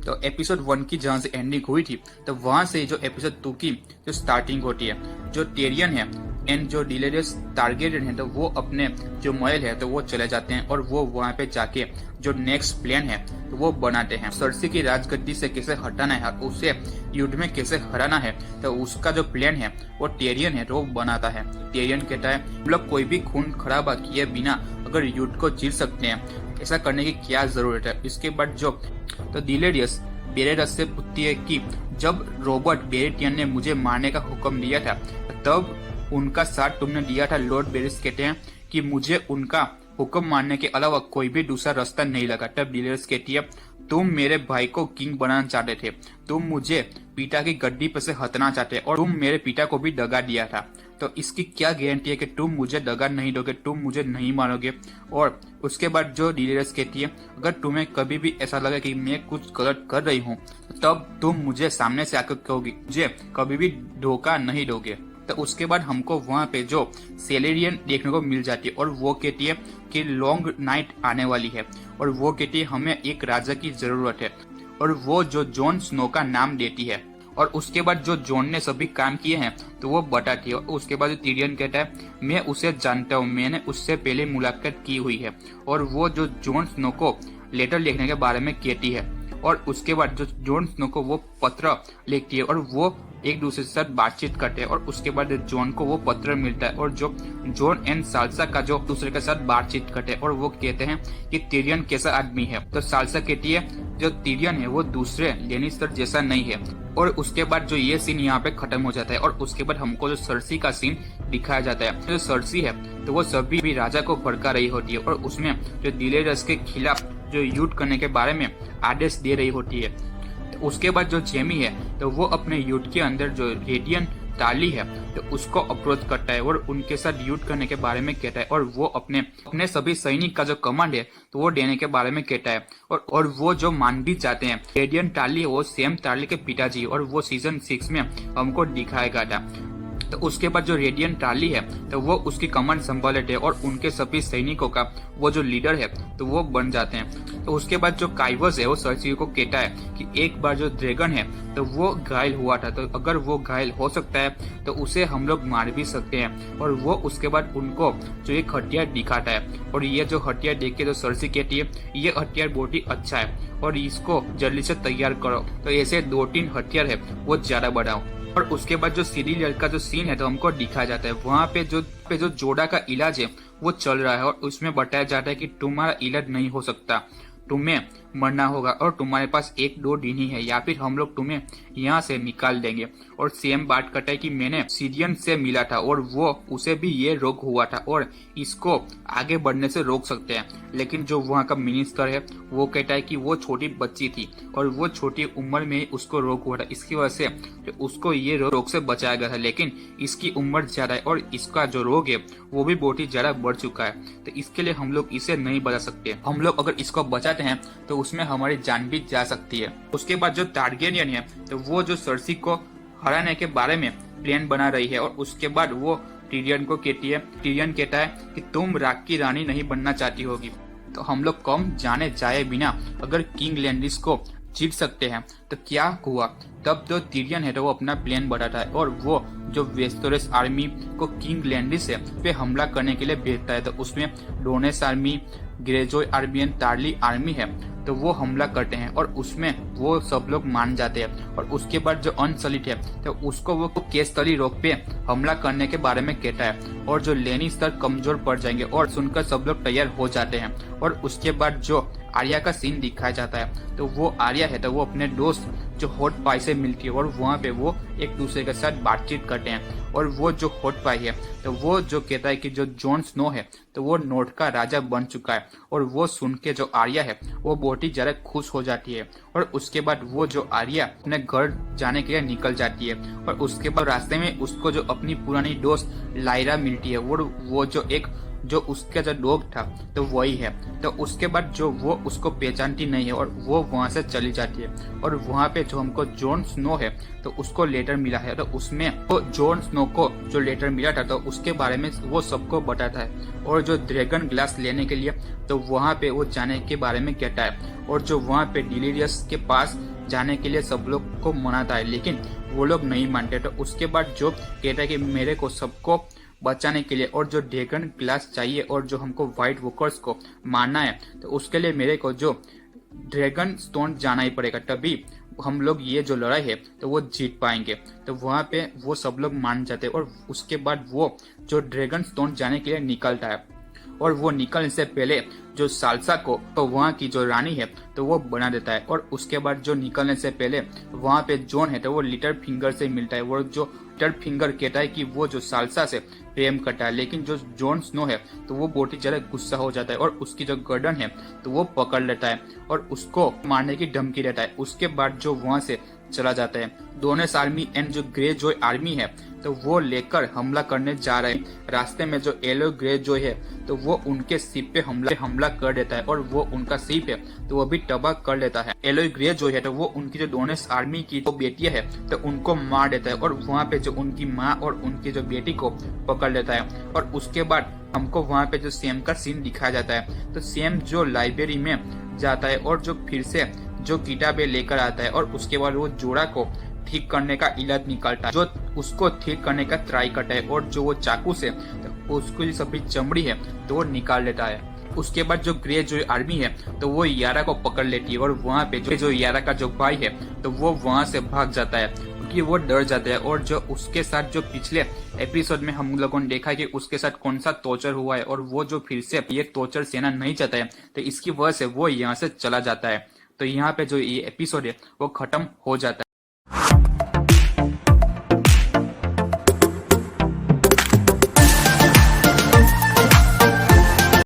तो एपिसोड 1 की जहाँ से एंडिंग हुई थी तो वहां से जो एपिसोड 2 की जो स्टार्टिंग होती है, जो टेरियन है एंड जो डिलेरियस टारगेरियन है तो वो अपने जो महल है तो वो चले जाते हैं और वो वहां पे जाके जो नेक्स्ट प्लान है तो वो बनाते हैं। सर्सी की राजगद्दी से कैसे हटाना है, उसे युद्ध में कैसे हराना है, तो उसका जो प्लान है वो टेरियन है तो वो बनाता है। टेरियन कहता है हम लोग कोई भी खून खराबा किए बिना अगर युद्ध को जीत सकते हैं, ऐसा करने की क्या जरूरत है। इसके बाद जो तो डिलेरियस बेरेटस से पूछती है कि जब रॉबर्ट बेरेटियन ने मुझे मारने का हुक्म दिया था तब उनका साथ तुमने दिया था। लॉर्ड बेरिस कहते हैं कि मुझे उनका हुक्म मानने के अलावा कोई भी दूसरा रास्ता नहीं लगा। तब डिलेरियस कहती है तुम मेरे भाई को किंग बनाना चाहते थे, तुम मुझे पिता की गद्दी पर से हटना चाहते और तुम मेरे पिता को भी दगा दिया था, तो इसकी क्या गारंटी है कि तुम मुझे दगा नहीं दोगे, तुम मुझे नहीं मारोगे। और उसके बाद जो डिलेरियस कहती है अगर तुम्हें कभी भी ऐसा लगे कि मैं कुछ गलत कर रही हूँ तब तुम मुझे सामने से आकर कहोगी, मुझे कभी भी धोखा नहीं दोगे। तो उसके बाद हमको वहाँ पे जो सेलेरियन देखने को मिल जाती है और वो कहती है कि लॉन्ग नाइट आने वाली है और वो कहती है हमें एक राजा की जरूरत है और वो जो जॉन स्नो का नाम देती है। और उसके बाद जो जॉन ने सभी काम किए हैं तो वो बताती है। और उसके बाद टिरियन कहता है मैं उसे जानता हूँ, मैंने उससे पहले मुलाकात की हुई है। और वो जो जॉन स्नो को लेटर लिखने के बारे में कहती है और उसके बाद जो जॉन स्नो को वो पत्र लिखती है और वो एक दूसरे के साथ बातचीत करते हैं। और उसके बाद जॉन को वो पत्र मिलता है और जो जॉन एंड साल्सा का जो दूसरे के साथ बातचीत करते हैं और वो कहते हैं कि टिरियन कैसा आदमी है। तो साल्सा कहती है जो टिरियन है वो दूसरे लेनिस्टर जैसा नहीं है। और उसके बाद जो ये सीन यहाँ पे खत्म हो जाता है और उसके बाद हमको जो सर्सी का सीन दिखाया जाता है। जो सर्सी है तो वो सभी भी राजा को भड़का रही होती है और उसमें जो डिलेरियस के खिलाफ जो युद्ध करने के बारे में आदेश दे रही होती है। तो उसके बाद जो जेमी है तो वो अपने युद्ध के अंदर जो रेडियन टाली है तो उसको अप्रोच करता है और उनके साथ युद्ध करने के बारे में कहता है और वो अपने सभी सैनिक का जो कमांड है तो वो देने के बारे में कहता है। और वो जो मान भी जाते हैं रेडियन टाली वो सेम टाली के पिताजी और वो सीजन 6 में हमको दिखाया गया था। तो उसके बाद जो रेडियन टाली है तो वो उसकी कमांड संभाल लेते हैं और उनके सभी सैनिकों का वो जो लीडर है तो वो बन जाते हैं। तो उसके बाद जो काइवर्स है वो सर्सी को कहता है कि एक बार जो ड्रैगन है तो वो घायल हुआ था, तो अगर वो घायल हो सकता है तो उसे हम लोग मार भी सकते हैं। और वो उसके बाद उनको जो एक हथियार दिखाता है और ये जो हथियार देख के जो सर्सी कहती है ये हथियार बहुत ही अच्छा है और इसको जल्दी से तैयार करो। तो ऐसे 2-3 हथियार है वो ज्यादा बढ़ाओ। और उसके बाद जो सीरियल का जो सीन है तो हमको दिखाया जाता है वहाँ पे जो जोड़ा का इलाज है वो चल रहा है और उसमें बताया जाता है कि तुम्हारा इलाज नहीं हो सकता, तुम्हें मरना होगा और तुम्हारे पास 1-2 दिन ही है या फिर हम लोग तुम्हें यहाँ से निकाल देंगे। और सेम बात करता है कि मैंने सीरियन से मिला था और वो उसे भी ये रोग हुआ था और इसको आगे बढ़ने से रोक सकते हैं। लेकिन जो वहाँ का मिनिस्टर है वो कहता है कि वो छोटी बच्ची थी और वो छोटी उम्र में ही उसको रोग हुआ था, इसकी वजह से उसको ये रोग से बचाया गया था। लेकिन इसकी उम्र ज्यादा है और इसका जो रोग है वो भी बहुत ही ज्यादा बढ़ चुका है, तो इसके लिए हम लोग इसे नहीं बचा सकते। हम लोग अगर इसको बचाते हैं तो उसमें हमारी जान भी जा सकती है। उसके बाद जो टारगेरियन है तो वो जो सर्सी को हराने के बारे में प्लान बना रही है और उसके बाद वो टिरियन को कहती है, टिरियन कहता है कि तुम राग की रानी नहीं बनना चाहती होगी, तो हम लोग कम जाने जाए बिना अगर किंग लैंडिस को जीत सकते हैं तो क्या हुआ। तब जो टिरियन है तो वो अपना प्लान बढ़ाता है और वो जो वेस्टोरस आर्मी को किंग लैंडिस पे हमला करने के लिए भेजता है। तो उसमें डोनेस आर्मी, ग्रेजोय आर्मी एंड टार्ली आर्मी है तो वो हमला करते हैं और उसमें वो सब लोग मान जाते हैं। और उसके बाद जो अनसलिट है तो उसको वो केसतली रॉक पे हमला करने के बारे में कहता है और जो लेनिस्टर कमजोर पड़ जाएंगे और सुनकर सब लोग तैयार हो जाते हैं। और उसके बाद जो आर्या का सीन दिखाया जाता है तो वो आर्या है तो वो अपने दोस्त जो हॉट पाई से मिलती है और वहाँ पे वो एक दूसरे के साथ बातचीत करते हैं। और वो जो हॉट पाई है तो वो जो कहता है कि जो जॉन स्नो है तो वो नॉर्थ का राजा बन चुका है और वो सुन के जो आर्या है वो बहुत ही ज्यादा खुश हो जाती है। और उसके बाद वो जो आर्या अपने घर जाने के लिए निकल जाती है और उसके बाद रास्ते में उसको जो अपनी पुरानी दोस्त लायरा मिलती है और वो जो उसका जो डॉग था तो वही है। तो उसके बाद जो वो उसको पहचानती नहीं है और वो वहां से चली जाती है। और वहां पे जो हमको जॉन स्नो है तो उसको लेटर मिला है तो उसमें वो जॉन स्नो को जो लेटर मिला था तो उसके बारे में वो सबको बताता है। और जो ड्रैगन ग्लास लेने के लिए तो वहां पे वो जाने के बारे में कहता है। और जो वहां पे डिलीरियस के पास जाने के लिए सब लोग को मनाता है, लेकिन वो लोग नहीं मानते। तो उसके बाद जो कहता है कि मेरे को सबको बचाने के लिए और जो ड्रैगन ग्लास चाहिए और जो हमको व्हाइट वॉकर्स को मारना है, तो उसके लिए मेरे को जो ड्रैगन स्टोन जाना ही पड़ेगा, तभी हम लोग ये जो लड़ाई है तो वो जीत पाएंगे। तो वहाँ पे वो सब लोग मान जाते हैं और उसके बाद वो जो ड्रैगन स्टोन जाने के लिए निकलता है। और वो निकलने से पहले जो साल्सा को तो वहाँ की जो रानी है तो वो बना देता है। और उसके बाद जो निकलने से पहले वहाँ पे जॉन है तो वो लिटिल फिंगर से मिलता है। वो जो लिटिल फिंगर कहता है कि वो जो साल्सा से प्रेम करता है, लेकिन जो जॉन स्नो है तो वो बहुत ही ज्यादा गुस्सा हो जाता है और उसकी जो गर्दन है तो वो पकड़ लेता है और उसको मारने की धमकी देता है। उसके बाद जो वहाँ से चला जाता है। डोनेस आर्मी एंड जो ग्रे जॉय आर्मी है तो वो लेकर हमला करने जा रहे हैं। रास्ते में जो एलोय ग्रे जॉय है तो वो उनके शिप पे हमला कर देता है और वो उनका शिप है तो वो भी तबाह कर लेता है। एलोय ग्रे जॉय है तो वो उनकी जो डोनेस आर्मी की जो बेटियां है तो उनको मार देता है और वहाँ पे जो उनकी माँ और उनकी जो बेटी को पकड़ लेता है। और उसके बाद हमको वहाँ पे जो सैम का सीन दिखाया जाता है। तो सैम जो लाइब्रेरी में जाता है और जो फिर से जो किताबें लेकर आता है और उसके बाद वो जोड़ा को ठीक करने का इलाज निकालता है, जो उसको ठीक करने का ट्राई करता है और जो वो चाकू से तो उसको जो सभी चमड़ी है तो वो निकाल लेता है। उसके बाद जो ग्रे जो आर्मी है तो वो यारा को पकड़ लेती है और वहाँ पे जो यारा का जो भाई है तो वो वहाँ से भाग जाता है क्योंकि वो डर जाता है। और जो उसके साथ जो पिछले एपिसोड में हम लोगों ने देखा कि उसके साथ कौन सा टॉर्चर हुआ है और वो जो फिर से ये टॉर्चर सहना नहीं चाहता है तो इसकी वजह से वो यहाँ से चला जाता है। तो यहाँ पे जो ये एपिसोड है वो खत्म हो जाता है।